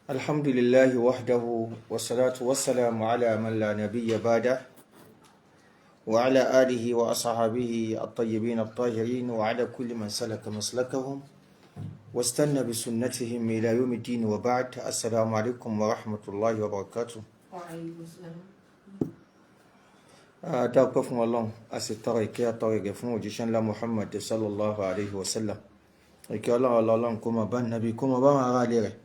الحمد لله وحده والصلاة والسلام على من لا نبي بعده وعلى آله وأصحابه الطيبين الطاهرين وعلى كل من سلك مسلكهم واستنى بسنتهم إلى يوم الدين وبعد. السلام عليكم ورحمة الله وبركاته. وعليكم السلام. dáàpẹ́ fún Ọlọ́run a sì tọrọ ìkẹ́ àtọrọ ìgẹ̀ fún òjíṣẹ́ ńlá Muhammad sallallahu alaihi wasallam. Ìkẹ́ Ọlọ́run kó máa bá nàbí, kó máa bá wọn ará ilé rẹ̀,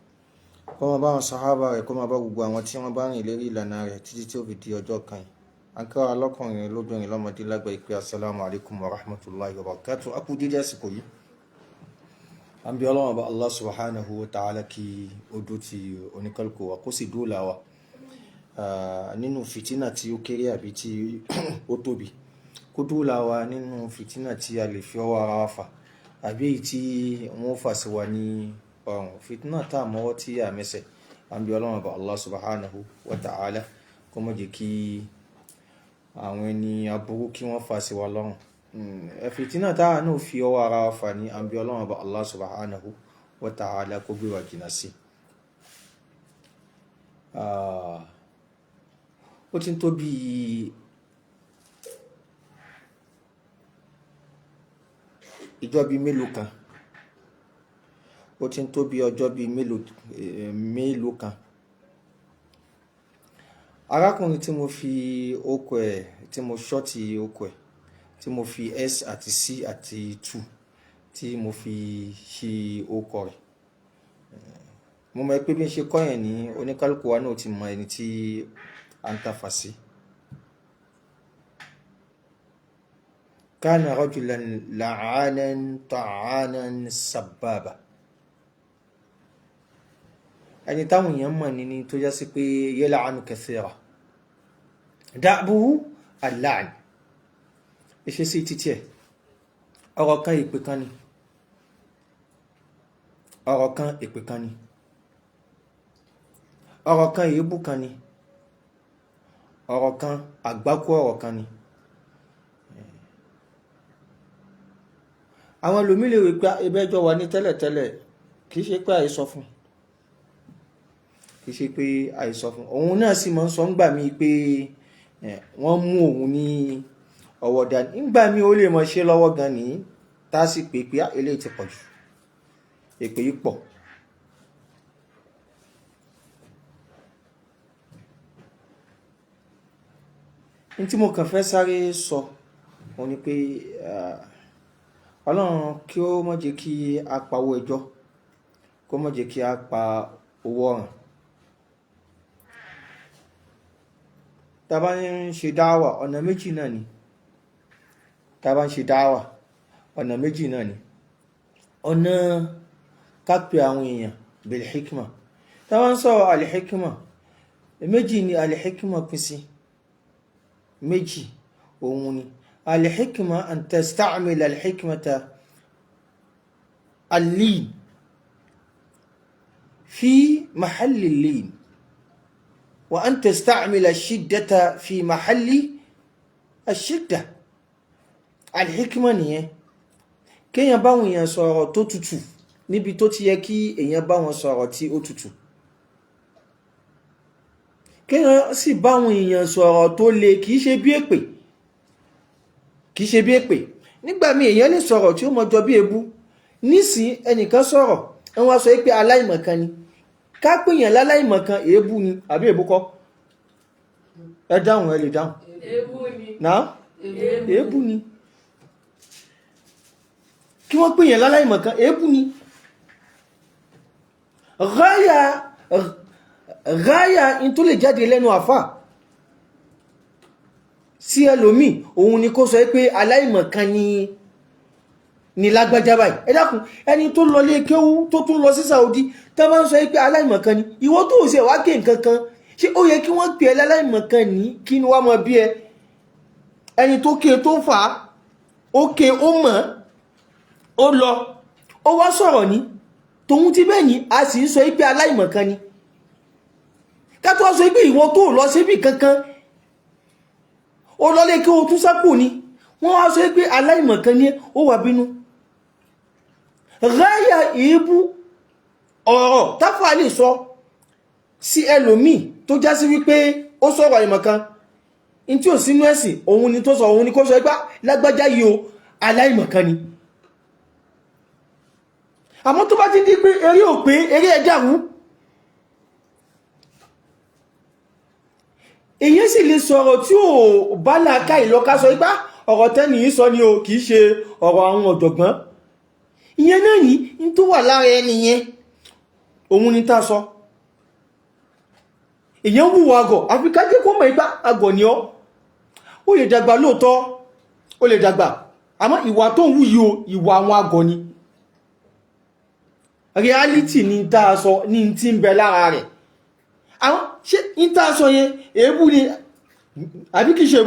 kó máa bá wọn sàhábà rẹ̀, kó máa bá gbogbo àwọn tí wọ́n bá rìn lérí ìlànà rẹ̀ títí tí ó fi di ọjọ́ kan. Àǹkárá lọ́kùnrin lóbìnrin lọ́mọdé lágbà ìpè assalamu alaikum wa rahmatullahi wa barakatuh. A kú dédé àsìkò yìí. À ń bí Ọlọ́run bá Allah subhanahu wa ta'ala kí ó dó ti oníkálukú wa kó sì dóòlà wa nínú fìtínà tí ó kéré àbí tí ó tóbi, kó dóòlà wa nínú fìtínà tí a lè fi ọwọ́ ara wa fà àbí èyí tí wọ́n fà sí wa ní ọrùn, fìtínà tá a mọ́wọ́ tí a mẹ́sẹ̀. À ń bí Ọlọ́run bá Allah subhanahu wa ta'ala kó má jẹ́ kí àwọn ẹni aburú kí wọ́n fà sí wa lọ́rùn. Fìtínà tá a náà fi ọwọ́ ara wa fà ní à ń bí Ọlọ́run bá Allah subhanahu wa ta'ala kó gbé wa jìnnà sí. Ó ti ń tó bí ìjọ́ bí mélòó kan, ó ti ń tó bí ọjọ́ bí mélòó kan. Arákùnrin tí mo fi okò ẹ̀, tí mo ṣọ́ọ̀tì okò ẹ̀, tí mo fi s àti c àti 2 tí mo fi ṣe okò rẹ̀, mo mọ̀ pé bí n ṣe kọ́ yẹn ní oníkálùkù wa náà ti mọ ẹni tí a ń tàfà sí. Kana rajulan la'anan ta'anan sababa. Ẹni táwọn èèyàn mọ̀ ní tó já sí pé yal'anu kathira. Da'buhu al-la'n. Iṣẹ́ sí títí ẹ̀. Ọ̀rọ̀ kan ìpè kan ni. Ọ̀rọ̀ kan ìpè kan ni. Ọ̀rọ̀ kan èébú kan ni. Ọ̀rọ̀ kan àgbákò ọ̀rọ̀ kan ni. Àwọn ẹlòmíì lè wí pé ẹbẹ́jọ́ wà ní tẹ́lẹ̀tẹ́lẹ̀, kìí ṣe pé àìsọ fún. Kìí ṣe pé àìsọ fún. Òun náà sì máa ń sọ ńgbà mí pé wọ́n mú òun ní ọwọ́ dání. Ńgbà mí ó lè mọ̀ ṣe lọ́wọ́ gan ní tá sì pé eléyìí ti pọ̀ jù. Èpè yìí pọ̀. Ní tí mo kàn fẹ́ sáré sọ òun ni pé Ọlọ́run kí ó má jẹ́ kí a pa owó ẹjọ́, kó má jẹ́ kí a pa owó ọ̀ràn. Tá bá ń ṣe dáwà ọ̀nà méjì náà ni. Tá bá ń ṣe dáwà ọ̀nà méjì náà ni. Ọ̀nà ká pe àwọn èèyàn bil hikma. Tá bá ń sọ̀rọ̀ al hikma, méjì ni al hikma pín sí. Méjì òun ni. Al hikma an tasta'mil al hikmata al-lin fi mahalli al-lin wa an tasta'mil ash-shiddata fi mahalli ash-shidda. Al hikma nìyẹn. Kéèyàn bá wọn èèyàn sọ̀rọ̀ tó tutù níbi tó ti yẹ kí èèyàn bá wọn sọ̀rọ̀ tí ó tutù. Kéèyàn sì bá wọn èèyàn sọ̀rọ̀ tó le, kìí ṣe bí èpè. Kìí ṣe bí èpè. Nígbà míì èèyàn lè sọ̀rọ̀ tí ó mọ jọ bí ebú. Nísìn ẹnìkan sọ̀rọ̀, ẹ wá sọ pé aláìmọ̀kan ni. Ká pè yàn láláìmọ̀kan èébú ni àbí èébú kọ́? Ẹ dáhùn, ẹ lè dáhùn. Èébú ni. Náà? Èébú ni. Kí wọ́n pè yàn láláìmọ̀kan èébú ni. Gáyà in tó lè jáde lẹ́nu àfà sí ẹlòmíì òun ni kó sọ pé aláìmọ̀kan ni lágbájá báyìí. Ẹ dákun, ẹni tó lọ lé kéwú tó tún lọ sí Saudi tá bá ń sọ pé aláìmọ̀kan ni, ìwọ tó ṣe wá ké nǹkan kan, ṣé ó yẹ kí wọ́n pè ẹ́ láláìmọ̀kan ní kí ni wá mọ bí ẹ? Ẹni tó ké tó fà á, ó ké ó mọ̀, ó lọ, ó wá sọ̀rọ̀ ní tòun ti bẹ́ẹ̀ ni a sì ń sọ pé aláìmọ̀kan ni. Ká tó wá sọ pé ìwọ tó lọ síbì kankan, ó lọ lé kí o tún sápò ni, wọ́n wá sọ pé aláìmọ̀kan ni ó wà bínú. Ráyà èébú ọ̀rọ̀ táfà lè sọ sí ẹlòmíì tó já sí wípé ó sọ̀rọ̀ àìmọ̀kan in tí ò sínú ẹ̀sìn òun ni tó sọ òun ni kó sọ ipá lágbájá yìí o aláìmọ̀kan ni. àmọ́ tó bá ti di pé eré ò pé eré ẹ̀dàrú èyí sì lè sọ̀rọ̀ tí ò bá làákà ìlọ́ká sọ ipá ọ̀rọ̀ tẹ́ni yìí sọ ni o kìí ṣe ọ̀rọ̀ àwọn ọ̀jọ̀gbọ́n ìyẹn náà ní tó wà lára ẹni yẹn òun ni tá sọ èyàn wùwà àgọ̀ àfikà jẹ́ kó mọ̀ ipá àgọ̀ ni ọ́ ó lè dàgbà lóòótọ́ ó lè dàgbà àmọ́ ìwà tó ń wù yìí o ìwà àwọn àgọ̀ ni reality ni tá sọ ní tí ń bẹ lára rẹ̀ àwọn ṣe ní tá sọ yẹn èébú ni àbí kìí ṣe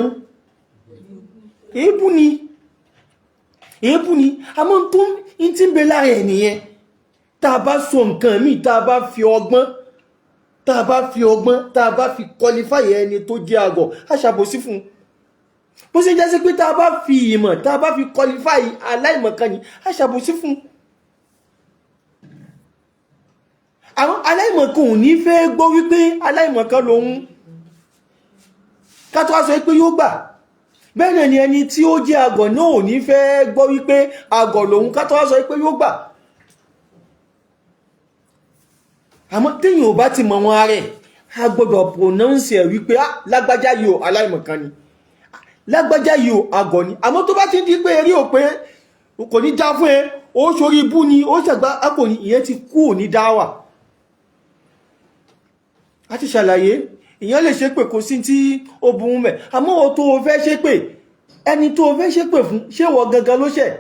èébú ni àmọ́ tó ń tí ń bẹ lára ẹ̀ nìyẹn tá a bá sọ nǹkan míì tá a bá fi ọgbọ́n tá a bá fi qualify ẹni tó jẹ́ àgọ̀ a ṣàbòsí fún bó ṣe jẹ́ sí pé tá a bá fi ìmọ̀ tá a bá fi qualify aláìmọ̀kan ni a ṣàbòsí fún. àwọn aláìmọ̀kan ò ní fẹ́ gbọ́ wípé aláìmọ̀kan lòun ká tó wá sọ pé yóò gbà bẹ́ẹ̀ náà ni ẹni tí ó jẹ́ àgọ̀ náà ò ní fẹ́ gbọ́ wípé àgọ̀ lòun ká tó wá sọ pé yóò gbà. àmọ́ téèyàn ò bá ti mọ̀ wọn ara ẹ̀ a gbọ́dọ̀ pronounce ẹ̀ wípé lágbájá yìí o aláìmọ̀kan ni lágbájá yìí o àgọ̀ ni àmọ́ tó bá ti di pé eré ò pé kò ní já fún ẹ ó ṣorí ibú ni ó ṣàgbá àpò ní ìyẹn ti kú ní dáwà a ti ṣàlàyé ìyẹn lè ṣépè kò sí tí ó burú mẹ́ àmọ́ o tó fẹ́ ṣépè ẹni tó fẹ́ ṣépè fún ṣé wọ gangan ló ṣẹ̀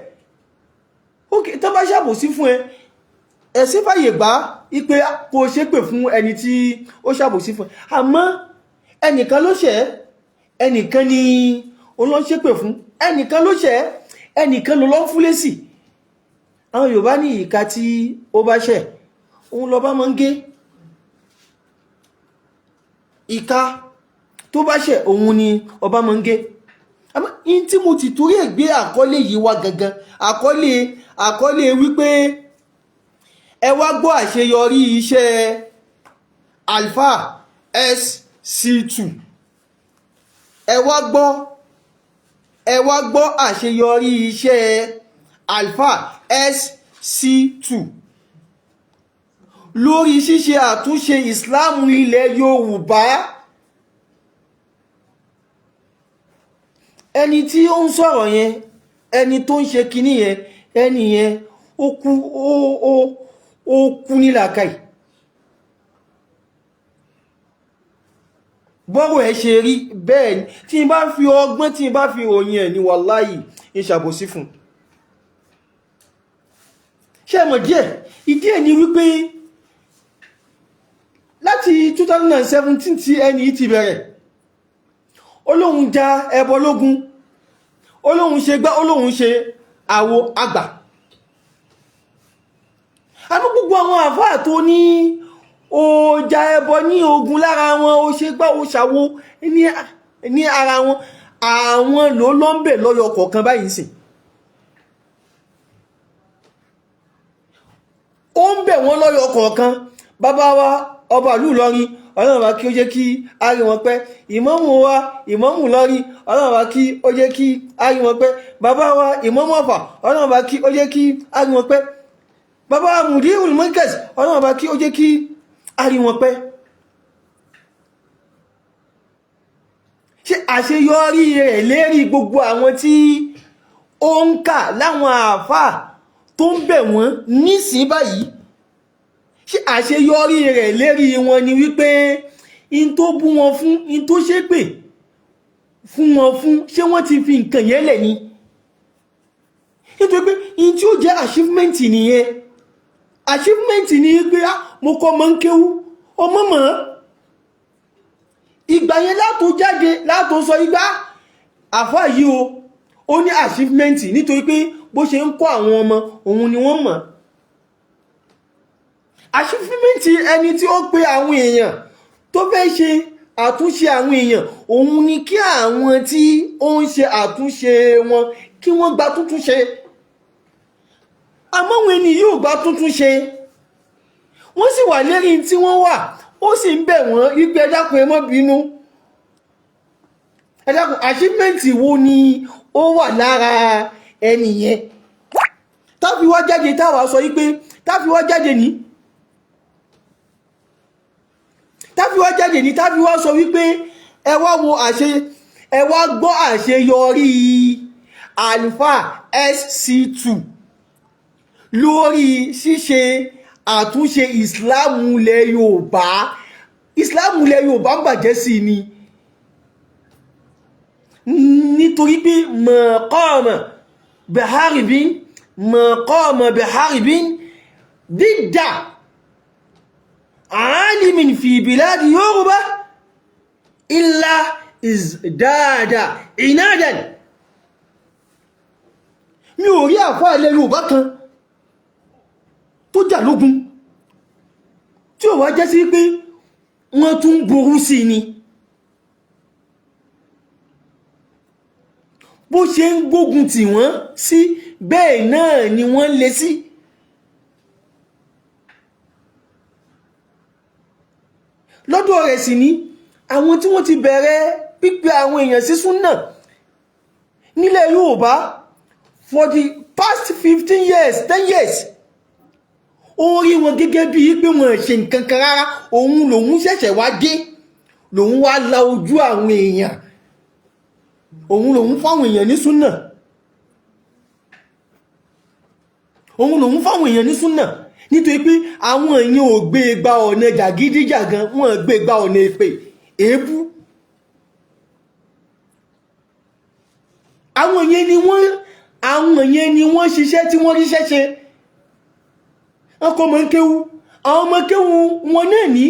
ókè tó bá ṣàbòsí fún ẹ ẹ̀sìn fàyè gbà ipe kò ṣépè fún ẹni tí ó ṣàbòsí fún àmọ́ ẹnìkan ló ṣẹ̀ ẹnìkan ni ó lọ ṣépè fún ẹnìkan ló ṣẹ̀ ẹnìkan ló lọ fún lésì àwọn Yorùbá ní ìka tí ó bá ṣẹ̀ òun lọ bá máa ń gé ìka tó bá ṣẹ̀ òun ni ọba máa ń gé àmọ́ in tí mo ti torí ẹ̀ gbé àkọlé yìí wá gangan àkọlé wípé ẹ wá gbọ́ àṣeyọrí iṣẹ́ alpha sc2 ẹ wá gbọ́ àṣeyọrí iṣẹ́ alpha sc2 lórí ṣíṣe àtúnṣe Islam ilẹ̀ Yorùbá ẹni tí ó ń sọ̀rọ̀ yẹn ẹni tó ń ṣe kinní yẹn ẹni yẹn ó kú ní làákàyè bọ́rọ̀ ẹ̀ ṣe rí bẹ́ẹ̀ ni tí n bá fi ọgbọ́n tí n bá fi ròyìn ẹ̀ ní wàláhì ìṣàbòsí fún ṣe mọ̀ díẹ̀ ìdí ẹ̀ ni wípé láti 2017 tí ẹni ti bẹ̀rẹ̀ olóhun já ẹbọ lógún olóhun ṣe gbá olóhun ṣe àwo àgbà àmọ́ gbogbo àwọn àfáà tó ní ó já ẹbọ ní ogun lára wọn ó ṣe gbá ó ṣàwo ní ara wọn àwọn ló ń bẹ̀ lọ́yọ̀ kọ̀ọ̀kan báyìí sìn ó ń bẹ̀ wọ́n lọ́yọ̀ kọ̀ọ̀kan bàbá wa ọba ìlú Ìlọrin Ọlọ́run bá kí ó jẹ́ kí a rí wọn pẹ́ ìmámù wa ìmámù Ìlọrin Ọlọ́run bá kí ó jẹ́ kí a rí wọn pẹ́ bàbá wa ìmámù Ọ̀fà Ọlọ́run bá kí ó jẹ́ kí a rí wọn pẹ́ bàbá wa Mudirul Markaz Ọlọ́run bá kí ó jẹ́ kí a rí wọn pẹ́ ṣe àṣeyọrí rẹ̀ lérí gbogbo àwọn tí ó ń kà láwọn àáfàá tó ń bẹ̀ wọ́n nísìn báyìí ṣe àṣeyọrí rẹ̀ lérí wọn ni wípé in tó bú wọn fún in tó ṣépè fún wọn fún ṣé wọ́n ti fi nǹkan yẹn lẹ̀ ni nítorí pé in tí ó jẹ́ achievement nìyẹn achievement ni pé mo kọ́ mọ́ ń kéwú ọmọ mọ́ ìgbà yẹn látò jáde látò sọ igbá àfá yìí ó ní achievement nítorí pé bó ṣe ń kọ́ àwọn ọmọ òun ni wọ́n mọ̀ achievement ẹni tí ó pé àwọn èèyàn tó fẹ́ ṣe àtúnṣe àwọn èèyàn òun ni kí àwọn tí ó ń ṣe àtúnṣe wọn kí wọ́n gba tuntun ṣe àmọ́ wọn ni yóò gba tuntun ṣe wọ́n sì wà lérí tí wọ́n wà ó sì ń bẹ̀ wọ́n wípé ẹ dákun ẹ má bínú, ẹ dákun achievement wo ni ó wà lára ẹni yẹn táfi wá jáde táwa sọ wípé táfi wá jáde ní táfi wá sọ wípé ẹ wá wo ẹ wá gbọ́ àṣeyọrí alfa SC2 lórí ṣíṣe àtúnṣe Islam Ile Yoruba. Islam Ile Yoruba ń bàjẹ́ sí ni nítorí pé maqama biharibin dídá alimin fi biladi Yoruba illa izdada inadan. Mi ò rí àfáà ilẹ̀ Yorùbá kan tó jà lógun tí ó wá jẹ́ sí pé wọ́n tún burú sí ni. Bó ṣe ń gbógun tì wọ́n sí bẹ́ẹ̀ náà ni wọ́n lé sí. Lọ́dọ̀ rẹ̀ sì ni àwọn tí wọ́n ti bẹ̀rẹ̀ pípè àwọn èèyàn sí súnnà nílẹ̀ Yorùbá for the past 15 years 10 years ó rí wọn gẹ́gẹ́ bí pé wọ́n ṣe nǹkan kan rárá, òun lòun ṣẹ̀ṣẹ̀ wá dé, lòun wá la ojú àwọn èèyàn, òun lòun fáwọn èèyàn ní súnnà, òun lòun fáwọn èèyàn ní súnnà nítorí pé àwọn èèyàn ò gbé gba ọ̀nà jàgídíjàgan, wọ́n gbé gba ọ̀nà èpè èébú. Àwọn èèyàn ni wọ́n ṣiṣẹ́ tí wọ́n ríṣẹ́ ṣe. Ọkọ̀ ọmọ kéwú, àwọn ọmọ kéwú wọn náà ní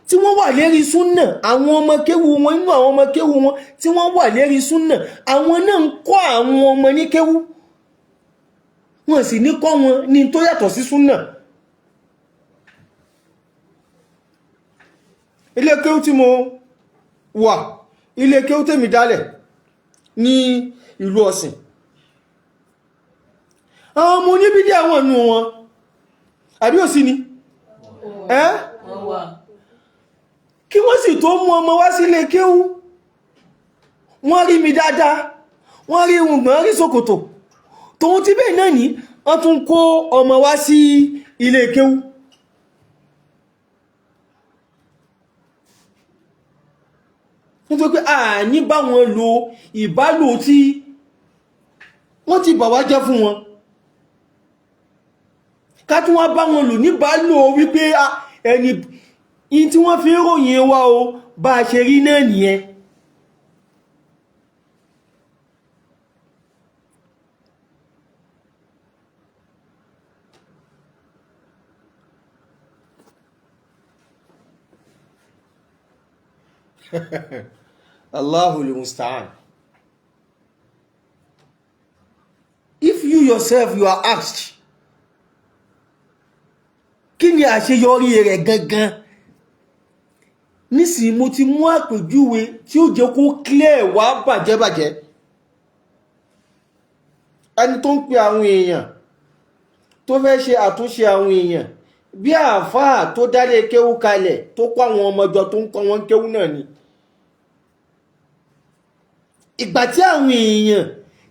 tí wọ́n wà lérí súnnà, àwọn ọmọ kéwú wọn nínú àwọn ọmọ kéwú wọn tí wọ́n wà lérí súnnà, àwọn náà ń kọ́ àwọn ọmọ ní kéwú, wọ́n sì ní kọ́ wọn ní tó yàtọ̀ sí súnnà. Ilé kéwú tí mo wà, ilé kéwú tèmi dálẹ̀ ní ìlú Ọ̀sìn, àwọn ọmọ oníbídí àwọn ìnú wọn àbí òsì ni kí wọ́n sì tó mú ọmọ wá sílé kéwú, wọ́n rí mi dáadáa, wọ́n rí irùngbọ̀n, rí ṣòkòtò, tòun tí bẹ́ẹ̀ náà ní wọ́n tún kó ọmọ wá sí ilé kéwú. Nítorí pé a ní bá wọn lo ìbálò tí wọ́n ti bà wá jẹ́ fún wọn, ká tún wá bá wọn lò ní bálò wípé ẹni in tí wọ́n fi ròyìn wá o bá a ṣe rí náà nìyẹn. Allahul musta'an. If you yourself you are asked kí ni àṣeyọrí rẹ̀ gangan, nísìnyí mo ti mú àpèjúwe tí ó jẹ́ kó clear wá bàjẹ́bàjẹ́. Ẹni tó ń pe àwọn èèyàn tó fẹ́ ṣe àtúnṣe àwọn èèyàn bí àáfàá tó dálé kéwú kalẹ̀ tó kọ́ àwọn ọmọjọ tó ń kọ́ wọn kéwú náà ni. Ìgbà tí àwọn èèyàn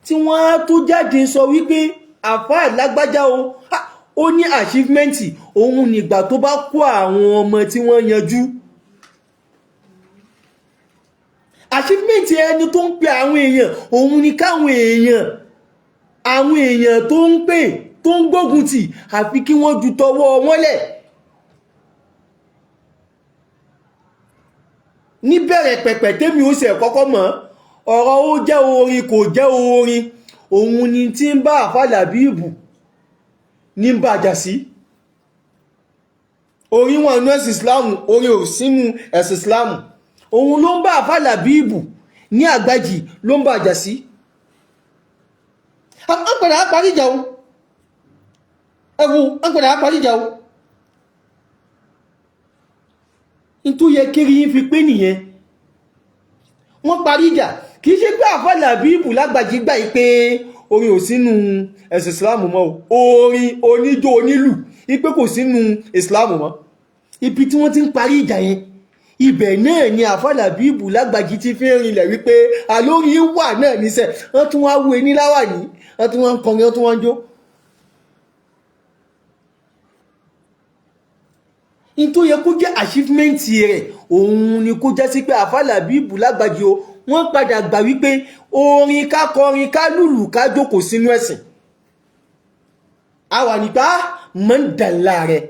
tí wọ́n á tó jáde sọ wípé àáfàá lágbájá ó ní achievement, òun nígbà tó bá kó àwọn ọmọ tí wọ́n yanjú. Achievement ẹni tó ń pe àwọn èèyàn òun ni káwọn èèyàn tó ń pè tó ń gbógun tì àfi kí wọ́n ju tọwọ́ wọn lẹ̀. Níbẹ̀rẹ̀ pẹ̀pẹ̀ tèmi ó ṣe kọ́kọ́ mọ̀ ọ̀rọ̀ ó jẹ́ orin kò jẹ́ orin, òun ni tí ń bá àfàlà bí ìbù ní ń bàjà sí. Orin wọn ní ẹ̀sìn Islam, orin ò sínú ẹ̀sìn Islam, òun ló ń bá àfàlà bí ìbù ní àgbàjì ló ń bàjà sí. Àpẹẹrẹ àparí ìjà o, ẹwù àpẹẹrẹ àparí ìjà o, in tó yẹ kiri yín fi pé nìyẹn. Wọ́n parí ìjà, kìí ṣe pé àfàlà bí ìbù lágbàjì gbà yí pé orin ò sínú ẹ̀sìn Islam mọ́, orin oníjó onílù ipé kò sínú Islam mọ́. ibi tí wọ́n ti ń parí ìjà yẹn ibẹ̀ náà ni àfàlàbíbù lágbàjì ti fi ń rinlẹ̀ wípé àlórí wà náà níṣẹ́ wọ́n tún wá wé ní láwàní wọ́n tún wá ń kọrin wọ́n tún wá ń jó. in tó yẹ kó jẹ́ achievement rẹ̀ òun ni kó jẹ́ sí pé àfàlàbíbù lágbàjì o wọ́n padà gbà wípé orin ká kọrin ká lùlù ká jókòó sínú ẹ̀sìn àwa nípa mọ́ndàlá rẹ̀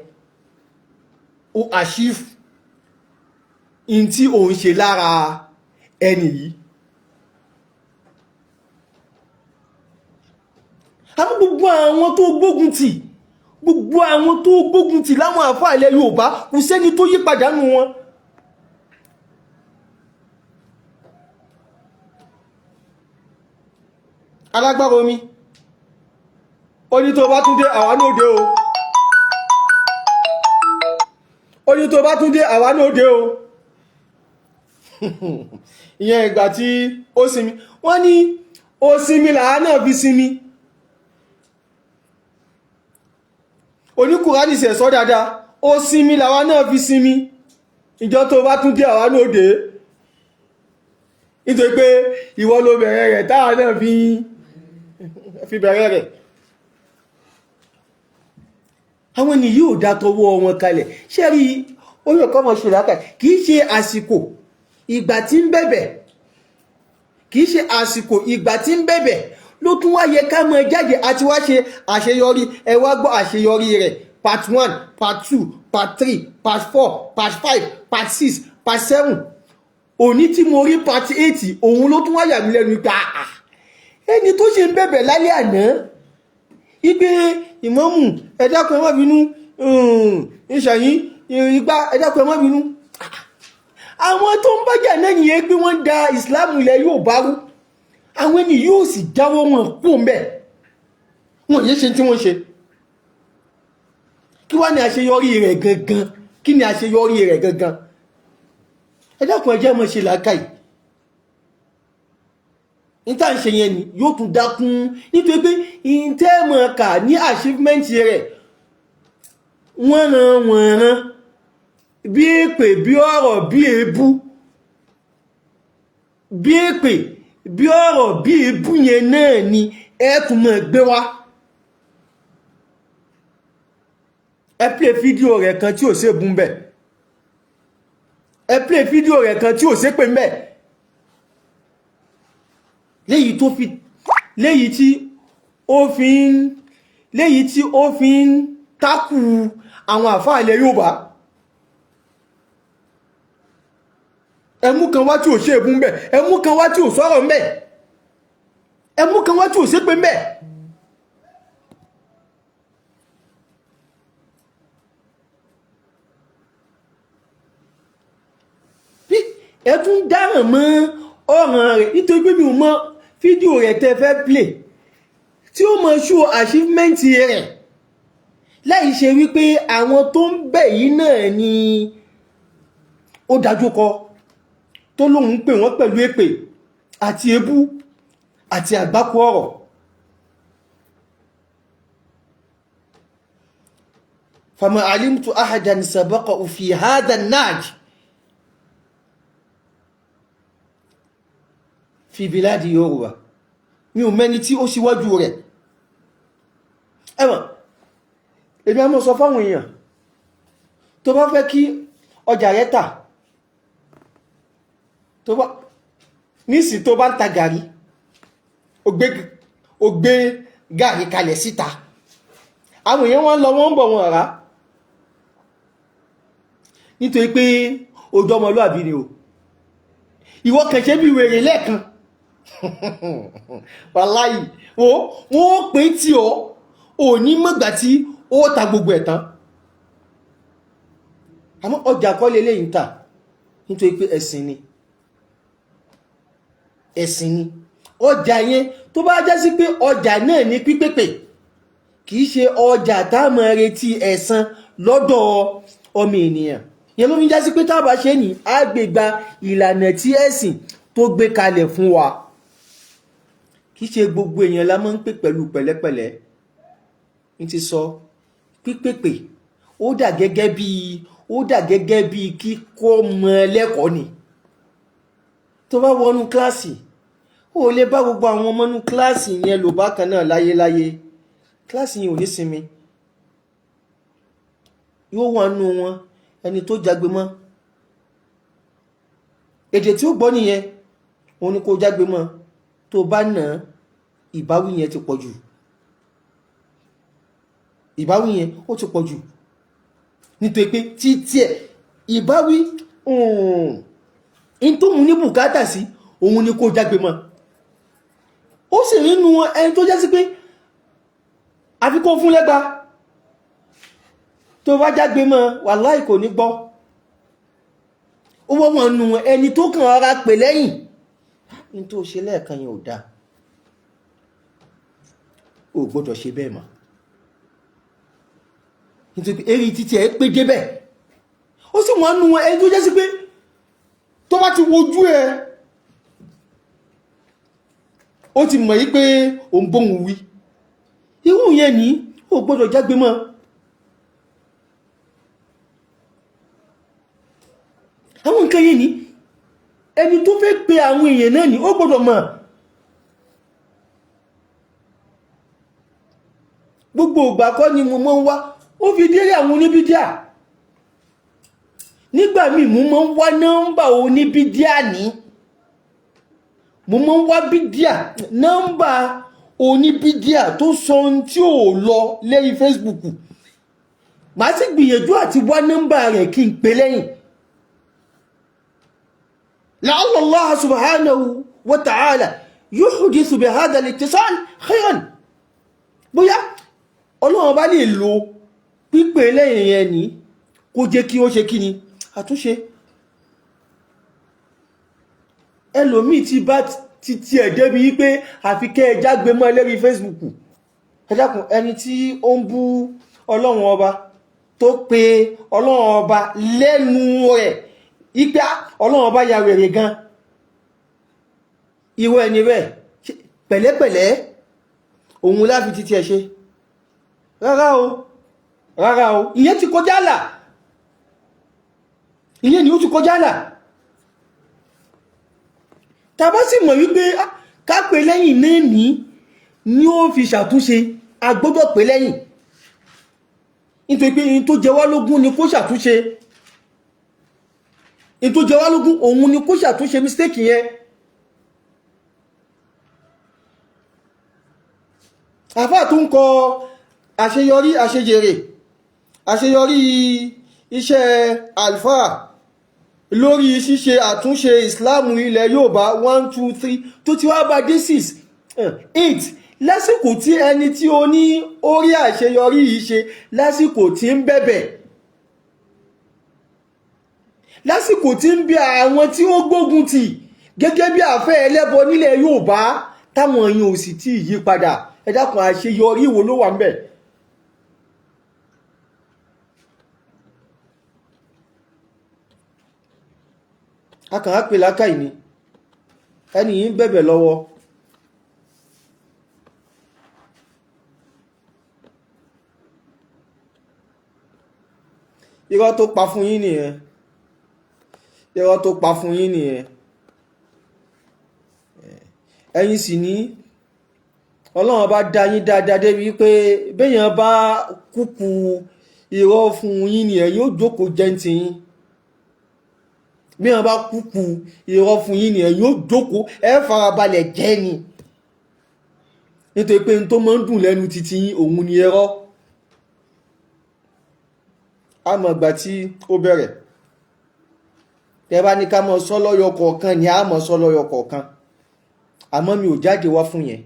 ó achieve in tí òun ṣe lára ẹni yìí. àwọn gbogbo àwọn tó gbógun tì láwọn àfáà ilẹ̀ Yorùbá kò sẹ́ni tó yí padà nù wọn. alágbára omi ó ní tó bá tún dé àwa náà dé o ó ní tó bá tún dé àwa náà dé o ìyẹn ìgbà tí ó sinmi wọ́n ní ó sinmi làá náà fi sinmi oníkùránì sẹ̀ sọ dáadáa ó sinmi làwa náà fi sinmi ìjọ tó bá tún dé àwa náà dé nítorí pé ìwọ ló bẹ̀rẹ̀ rẹ̀ táwa náà fi bẹ̀rẹ̀ rẹ̀. àwọn ènìyàn yóò dá tọwọ́ wọn kalẹ̀ ṣé rí orí ọkọ̀ ọmọ ṣe lákàá kì í ṣe àsìkò ìgbà tí ń bẹ̀bẹ̀ kì í ṣe àsìkò ìgbà tí ń bẹ̀bẹ̀ ló tún wá yẹ ká mọ jáde àti wá ṣe àṣeyọrí ẹ wá gbọ́ àṣeyọrí rẹ̀ part 1 part 2 part 3 part 4 part 5 part 6 part 7 òní tí mo rí part 8 òun ló tún wá yà mí lẹ́nu pé ẹni tó ṣe ń bẹ̀bẹ̀ lálẹ́ àná ipe ìmámù ẹ dákun ẹ má bínú ìṣàyín ìgbà ẹ dákun ẹ má bínú àwọn tó ń bájà náà nìyẹn pé wọ́n da Islam ilẹ̀ Yorùbá rú àwọn ẹni yóò sì jáwọ́ wọn kú mbẹ̀ wọn yé ṣe tí wọ́n ṣe kí wá ní àṣeyọrí rẹ̀ gangan kí ni àṣeyọrí rẹ̀ gangan ẹ dákun ẹ jẹ́ mọ́ ṣe làákàyè níta ń ṣe yẹn ni yóò tún dákún nítorí pé ìtẹ́mọ̀ọ́kà ní achievement rẹ̀ wọ́nranwọ̀nran bí èpè bí ọ̀rọ̀ bí èébú bí èpè bí ọ̀rọ̀ bí èébú yẹn náà ni ẹ tún máa gbé wá. ẹ play fídíò rẹ̀ kan tí ò ṣèbú ń bẹ̀ ẹ play fídíò rẹ̀ kan tí ò ṣépè ń bẹ̀ léyìí tí ó fi ń tákù àwọn àfáà ilẹ̀ Yorùbá ẹmú kan wá tí ò ṣe èbú ń bẹ̀ ẹmú kan wá tí ò sọ̀rọ̀ ń bẹ̀ ẹmú kan wá tí ò ṣépè ń bẹ̀ bí ẹ tún dáràn mọ́ ọ̀ràn rẹ̀ nítorí pé mi ò mọ fídíò rẹ̀ tẹ́ fẹ́ play tí ó mọ ṣó achievement rẹ̀ láì ṣe wípé àwọn tó ń bẹ̀ yìí náà ni ó dájú kọ tó lóun pè wọ́n pẹ̀lú èpè àti ebú àti àgbákò ọ̀rọ̀. fama alimtu ahadan sabaqa fi hadha an-naj fi biladi Yorùbá mi ò mẹ́ni tí ó síwájú rẹ̀ ẹ̀wọ̀n èmi a mọ́ sọ fáwọn èèyàn tó bá fẹ́ kí ọjà rẹ̀ tà nísì tó bá ń ta gàrí ó gbé gàrí kalẹ̀ síta àwọn èèyàn wọ́n lọ wọ́n ń bọ̀ wọn rà nítorí pé ojú ọmọlúàbí ni o ìwọ kẹ̀ṣẹ́ bí wèrè lẹ́ẹ̀kan wàláyì wọ́n pè tí ò ní mọ̀gbà tí ó ta gbogbo ẹ̀ tán àmọ́ ọjà kọ́ lè léyìn tà nítorí pé ẹ̀sìn ni ọjà yẹn tó bá já sí pé ọjà náà ní pípépè kìí ṣe ọjà táàmù retí ẹ̀san lọ́dọ̀ ọmọ ènìyàn yẹn ló fi já sí pé tábà ṣe ní àgbègbà ìlànà tí ẹ̀sìn tó gbé kalẹ̀ fún wa kìí ṣe gbogbo èèyàn la máa ń pè pẹ̀lú pẹ̀lẹ́pẹ̀lẹ́ ní ti sọ pípèpè ó dà gẹ́gẹ́ bí ó dà gẹ́gẹ́ bí kíkọ́ ọmọ lẹ́kọ̀ọ́ ni. Tó bá wọnú kíláàsì ó lè bá gbogbo àwọn ọmọ nú kíláàsì yẹn lò bákan náà láyéláyé, kíláàsì yẹn ò ní sinmi. Yóò wà nú wọn ẹni tó jágbe mọ́, èdè tí ó gbọ́ nìyẹn, òun ni kó jágbe mọ́. Tó bá nà ìbáwí yẹn ti pọ̀ jù, ìbáwí yẹn ó ti pọ̀ jù, nítorí pé títí ẹ̀ ìbáwí in tó mú ní bùkátà sí òun ni kó jágbe mọ́. Ó sì nínú ẹni tó jẹ́ sí pé àfi kó fún lẹ́gba, tó bá jágbe mọ́ wàláhì kò ní gbọ́. Ó wọ́n wọn nù ẹni tó kàn ara pè lẹ́yìn ní tó ṣe lẹ́ẹ̀kan yẹn ò dáa, ò gbọ́dọ̀ ṣe bẹ́ẹ̀ mọ́, nítorí eré títí ẹ̀ pé débẹ̀. Ó sì wọ́n nù ẹni tó jẹ́ sí pé tó bá ti wojú ẹ ó ti mọ̀ yí pé ò ń bóhun wí, irú yẹn ní ò gbọ́dọ̀ jágbe mọ́. Àwọn nǹkan yìí ní ẹni tó fẹ́ pe àwọn èèyàn náà ní ó gbọ́dọ̀ mọ̀. Gbogbo ìgbà kọ́ ni mo máa ń wá, ó fi délé àwọn oníbídíà. Nígbà míì mo máa ń wá nọ́mbà oníbídíà ní, mo máa ń wá bídíà, nọ́mbà oníbídíà tó sọ ohun tí ò lọ lórí Facebook. Màá sì gbìyànjú àti wá nọ́mbà rẹ̀ kí n pè lẹ́yìn. لعل الله سبحانه وتعالى يحدث بهذا الاتصال خيرا. Bóyá Ọlọ́run bá lè lo pípè lẹ́yìn yẹn ní kó jẹ́ kí ó ṣe kí ni àtúnṣe. Ẹlòmíì ti bá ti ẹ̀ débi wípé àfi kẹ́ ẹ jágbe mọ́ lórí Facebook. Ẹ dákun, ẹni tí ó ń bú Ọlọ́run ọba tó pe Ọlọ́run ọba lẹ́nu rẹ̀ ipe Ọlọ́run ọba ya wèrè gan, ìwọ ẹni rẹ̀ pẹ̀lẹ́pẹ̀lẹ́ òun láfi títí ẹ̀ ṣe. Rárá o, rárá o, ìyẹn ti kọjá là, ìyẹn ni ó ti kọjá là. Tàbá sì mọ̀ wípé ká pè lẹ́yìn náà ní ó fi ṣàtúnṣe, a gbọ́dọ̀ pè lẹ́yìn, nítorí pé in tó jẹ wá lógún ni kó ṣàtúnṣe, in tó jẹ wá lógún òun ni kó ṣàtúnṣe mistake yẹn. Àfáà tó ń kọ àṣeyọrí àṣejèrè, àṣeyọrí iṣẹ́ àlùfáà lórí ṣíṣe àtúnṣe Islam ilẹ̀ Yorùbá 1 2 3 tó ti wá bá dé 6 8 lásìkò tí ẹni tí ó ní orí àṣeyọrí yìí ṣe lásìkò tí ń bẹ̀bẹ̀, lásìkò tí ń bí àwọn tí ó gbógun tì gẹ́gẹ́ bí àfẹ́ ẹlẹ́bọ nílẹ̀ Yorùbá táwọn èèyàn ò sì tí yí padà. Ẹ dákun, àṣeyọrí wo ló wà ń bẹ̀? Akàn á pè lákàí ni ẹni yìí ń bẹ̀bẹ̀ lọ́wọ́, irọ́ tó pa fún yín nìyẹn, irọ́ tó pa fún yín nìyẹn. Ẹ̀yin sì ní Ọlọ́run bá dá yín dáadáa débi pé béèyàn bá kúkú irọ́ fún yín ni ẹ̀yin ó jókòó jẹ́ntì yín. Béèyàn bá kúkú irọ́ fún yín ni ẹ̀yin ó jókòó ẹ farabalẹ̀ jẹ́ ni, nítorí pé n tó máa ń dùn lẹ́nu títí yín òun ni irọ́. Àmọ́ ìgbà tí ó bẹ̀rẹ̀, tẹ́ bá ní ká mọ̀ sọ lọ́yọ̀ kọ̀ọ̀kan ni a mọ̀ sọ lọ́yọ̀ kọ̀ọ̀kan, àmọ́ mi ò jáde wá fún yẹn.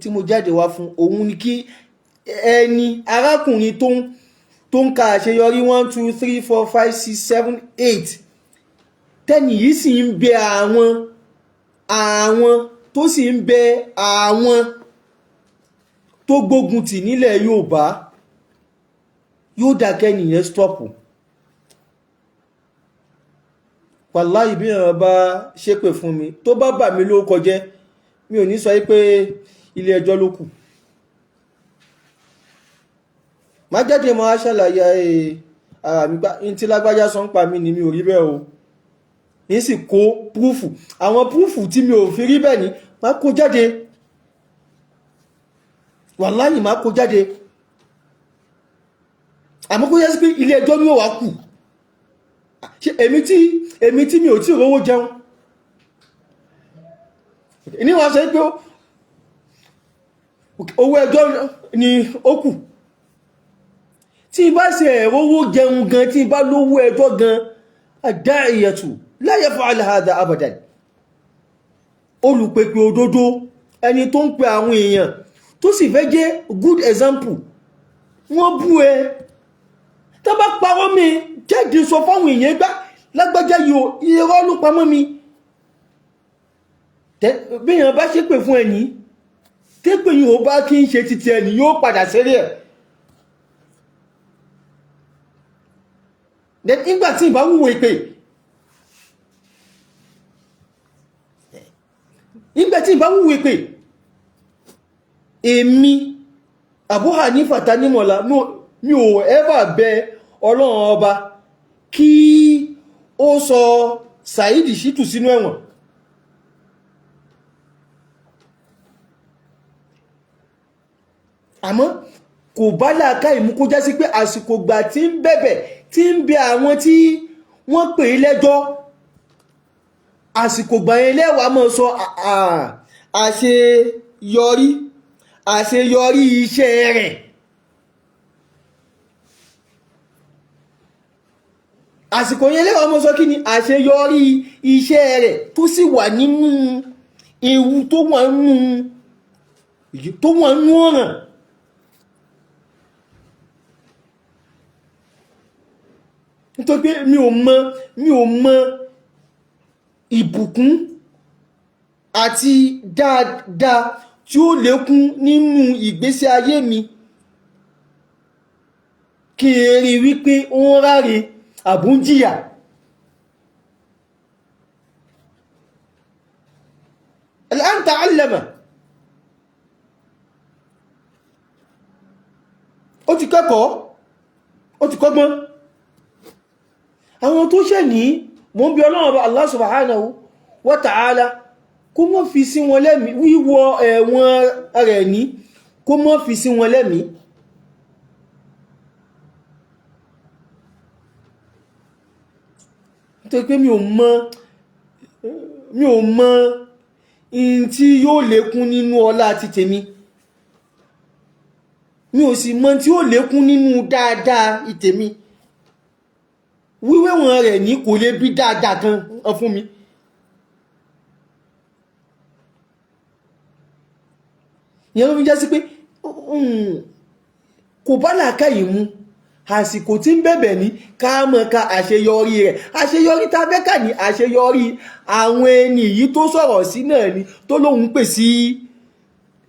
Tí mo jáde wá fún òun ni kí ẹni arákùnrin tó ń ka àṣeyọrí 1 2 3 4 5 6 7 8 tẹ́ni yìí sì ń bẹ àwọn tó sì ń bẹ àwọn tó gbógun tì nílẹ̀ Yorùbá, yóò dákẹ́ nìyẹn stọ́pù. Wàláhì bí èèyàn bá ṣépè fún mi tó bá bà mí lórúkọ jẹ́, mi ò ní sọ pé ilé ẹjọ́ ló kù. Má jáde máa ṣàlàyé ara mi gbá in tí lágbájá sọ ń pa mí ni mi ò rí bẹ́ẹ̀ o ní sì kó púrúfù àwọn púrúfù tí mi ò fi rí bẹ́ẹ̀ ni má kó jáde wàláhì má kó jáde àmọ́ kó yẹ sí pé ilé ẹjọ́ ní ó wá kù ṣe èmi tí mi ò tí rówó jẹun ní wọ́n sọ pé owó ẹjọ́ ni ó kù tí bá ṣe ẹ̀rọwó jẹun gan tí bá lówó ẹjọ́ gan ad-da'iyatu la yaf'al hadha abadan olùpèpè òdodo ẹni tó ń pe àwọn èèyàn tó sì fẹ́ jẹ́ good example wọ́n bú ẹ tó bá parọ́ mi jáde sọ fáwọn èèyàn gbá lágbájá yóò irọ́ ló pamọ́ mi bíyàn bá ṣépè fún ẹni tépè yìí ó bá kí ń ṣe títí ẹni yóò padà sérí ẹ̀ nígbà tí ìbá wúwo ìpè èmi Abu Hanifa Tanimola mi ò ever bẹ Ọlọ́run ọba kí ó sọ Saidi Shittu sínú ẹ̀wọ̀n àmọ́ kò bá láàká ìmú kó já sí pé àsìkò gbà tí ń bẹ̀bẹ̀ tí ń bẹ àwọn tí wọ́n pè lẹ́jọ́ àsìkò gbà yẹn lẹ́wà mọ́ sọ àṣeyọrí iṣẹ́ rẹ̀ àsìkò yẹn lẹ́wà mọ́ sọ kí ni àṣeyọrí iṣẹ́ rẹ̀ tó sì wà nínú ewu tó wà nínú ọ̀ràn nítorí pé mi ò mọ ìbùkún àti dáadáa tí ó lékún nínú ìgbésí ayé mi kí n rí wípé ó ń ráre àbúnjìyà الآن تعلم ó ti kẹ́kọ̀ọ́ ó ti kọ́gbọ́n àwọn tó ṣẹ̀ ní mo ń bí Ọlọ́run Ọba Allah subhanahu wa ta'ala kó mọ́ fi sí wọn lẹ́mí wíwọ ẹ̀wọ̀n rẹ̀ ní kó mọ́ fi sí wọn lẹ́mí nítorí pé mi ò mọ in tí yóò lékún nínú ọlá ti tèmi mi ò sì mọ tí ó lékún nínú dáadáa ìtèmi wíwẹ̀wọ̀n rẹ̀ ní kò lè bí dáadáa kan fún mi ìyẹn ló fi jẹ́ sí pé kò bá làákàyè mu àsìkò tí ń bẹ̀bẹ̀ ní káàmọ̀ká àṣeyọrí rẹ̀ àṣeyọrí tá fẹ́ kà ní àṣeyọrí àwọn ẹni yìí tó sọ̀rọ̀ sí náà ni tó lóhun pè sí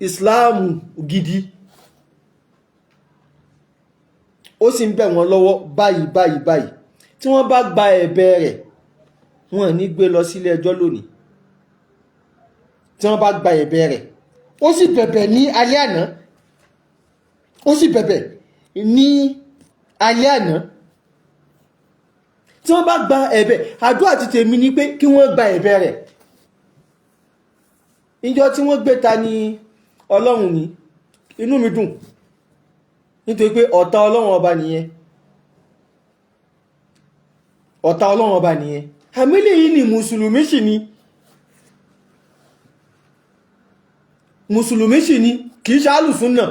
ìsìláàmù gidi ó sì ń bẹ̀ wọ́n lọ́wọ́ báyìí tí wọ́n bá gba ẹ̀bẹ̀ rẹ̀ wọ́n ní gbé lọ sílé ẹjọ́ lónìí tí wọ́n bá gba ẹ̀bẹ̀ rẹ̀ ó sì bẹ̀bẹ̀ ní alẹ́ àná tí wọ́n bá gba ẹ̀bẹ̀ àdúrà ti tèmi ní pé kí wọ́n gba ẹ̀bẹ̀ rẹ̀ ìjọ tí wọ́n gbé ta ni Ọlọ́run ní inú mi dùn nítorí pé ọ̀tá Ọlọ́run ọba nìyẹn àmìlẹ̀ yìí ni mùsùlùmí sì ni kìí ṣe alùsúnnà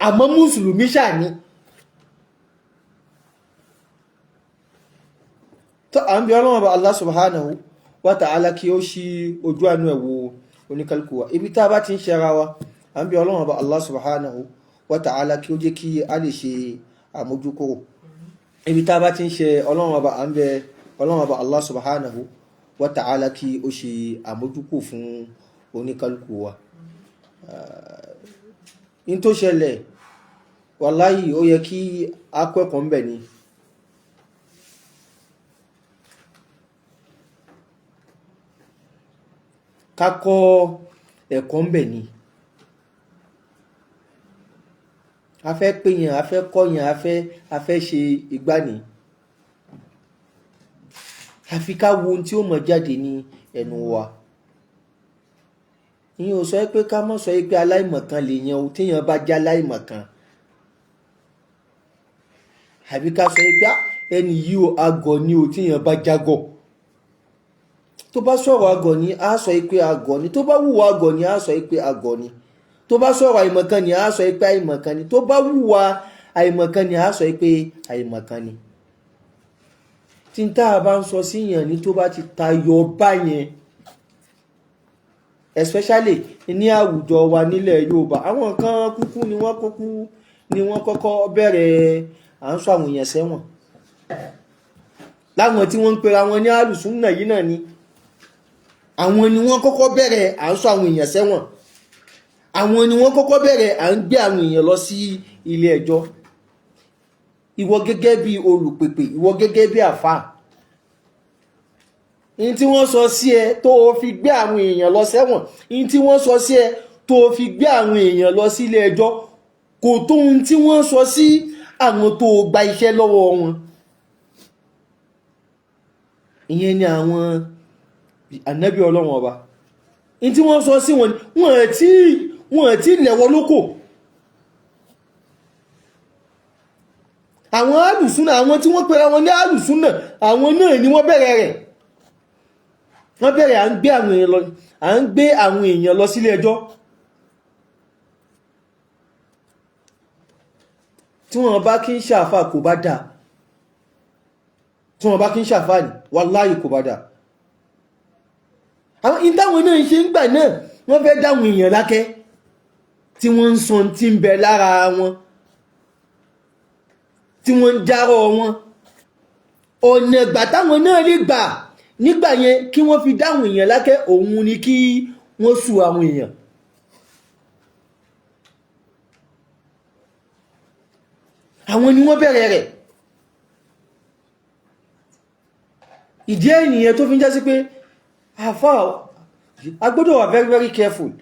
àmọ́ mùsùlùmí ṣà ní tó à ń bí Ọlọ́run Ọba Allah subhanahu wa ta'ala kí ó ṣí ojú àánú ẹ̀ wò oníkálùkù wa ibi tá bá ti ń ṣe ara wa à ń bí Ọlọ́run Ọba Allah subhanahu wa ta'ala kí ó jẹ́ kí a lè ṣe àmójúkúrò ibi tá bá ti ń ṣe Ọlọ́run Ọba à ń bẹ Ọlọ́run Ọba Allah subhanahu wa ta'ala kí ó ṣe àmójúkúrò fún oníkálùkù wa in tó ṣẹlẹ̀ wàláhì ó yẹ kí a kẹ́kọ̀ọ́ ńbẹ̀ ni ká kọ́ ẹ̀kọ́ ńbẹ̀ ni a fẹ́ pèyàn a fẹ́ kọ́yàn a fẹ́ ṣe ìgbani àfi ká wo ohun tí ó mọ̀ jáde ní ẹnu wa ìyẹn ò sọ pé ká mọ́ sọ pé aláìmọ̀kan lè yan ohun téèyàn bá já aláìmọ̀kan àbí ká sọ pé ẹni yìí ò agọ̀ ni ò téèyàn bá jágọ̀ tó bá sọ̀rọ̀ agọ̀ ni a sọ pé agọ̀ ni tó bá wùwà agọ̀ ni a sọ pé agọ̀ ni tó bá sọ̀rọ̀ àìmọ̀kan ni a sọ pé àìmọ̀kan ni tó bá wùwà àìmọ̀kan ni a sọ pé àìmọ̀kan ni tí n tá a bá ń sọ síyàn ní tó bá ti tayọ báyẹn especially ní àwùjọ wa nílẹ̀ Yorùbá àwọn kan kúkú ni wọ́n kọ́kọ́ bẹ̀rẹ̀ à ń sọ àwọn èèyàn sẹ́wọ̀n láwọn tí wọ́n ń pera wọn ní alùsùnnà yìí náà ni àwọn ni wọ́n kọ́kọ́ bẹ̀rẹ̀ à ń sọ àwọn èèyàn sẹ́wọ̀n àwọn ni wọ́n kọ́kọ́ bẹ̀rẹ̀ à ń gbé àwọn èèyàn lọ sí ilé ẹjọ́ ìwọ gẹ́gẹ́ bí olùpèpè ìwọ gẹ́gẹ́ bí àfáà in tí wọ́n sọ sí ẹ tó fi gbé àwọn èèyàn lọ sẹ́wọ̀n in tí wọ́n sọ sí ẹ tó fi gbé àwọn èèyàn lọ sí ilé ẹjọ́ kò tó ohun tí wọ́n sọ sí àwọn tó gba iṣẹ́ lọ́wọ́ wọn ìyẹn ni àwọn ànábì Ọlọ́run ọba in tí wọ́n sọ sí wọn wọ́n ti lẹ̀wọ́ lóko àwọn alùsúnà àwọn tí wọ́n pera wọn ní alùsúnà àwọn náà ni wọ́n bẹ̀rẹ̀ rẹ̀ wọ́n bẹ̀rẹ̀ à ń gbé àwọn èèyàn lọ sílé ẹjọ́ tí wọ́n bá kí ń ṣàfà kò bá dà tí wọ́n bá kí ń ṣàfà ní wàláhì kò bá dà àwọn ìdáwọn náà ṣe ń gbà náà wọ́n fẹ́ dáwọn èèyàn lákẹ́ tí wọ́n ń sọ tí ń bẹ lára wọn tí wọ́n ń járọ̀ wọn ọ̀nà ìgbà táwọn náà lè gbà nígbà yẹn kí wọ́n fi dáwọn èèyàn lákẹ́ òun ni kí wọ́n sú àwọn èèyàn àwọn ni wọ́n bẹ̀rẹ̀ rẹ̀ ìdí ènìyàn tó fi ń jẹ́ sí pé àfáà a gbọ́dọ̀ wà very very careful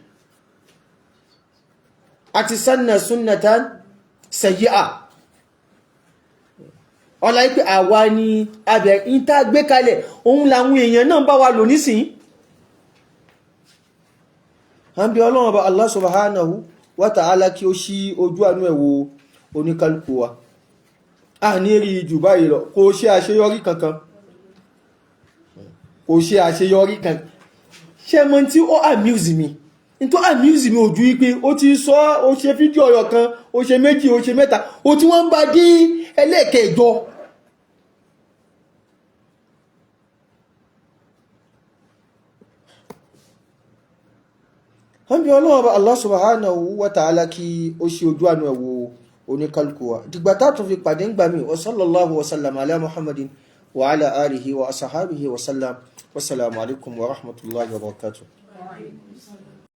àti sanna sunnatan sayyi'a ọlá ipé àwa ni abẹ̀ ìta gbé kalẹ̀ ohun làwọn èèyàn náà bá wa lò nísìn a ń bí Ọlọ́run bá Allah subhanahu wa ta'ala kí ó ṣí ojú àánú ẹ̀ wò oníkálùkù wa a ní rí jù báyìí lọ kò ṣe àṣeyọrí kankan kò ṣe àṣeyọrí kankan ṣe mọ́ tí ó amuse mi in tó amuse mi ojú wípé ó ti sọ ó ṣe fídíò ọ̀rọ̀ kan ó ṣe méjì ó ṣe mẹ́ta ó tí wọ́n ń bá dí ẹlẹ́ẹ̀kẹjọ wọ́n bí Ọlọ́run bá Allah subhanahu wa ta'ala kí ó ṣe ojú àánú ẹ̀ wò oníkálùkù wa dìgbà tá tún fi pàdé ń gbà mí wa sallallahu wa sallam ala muhammadin wa ala alihi wa ashabihi wa sallam wassalamu alaikum wa rahmatullahi wa barakatuh.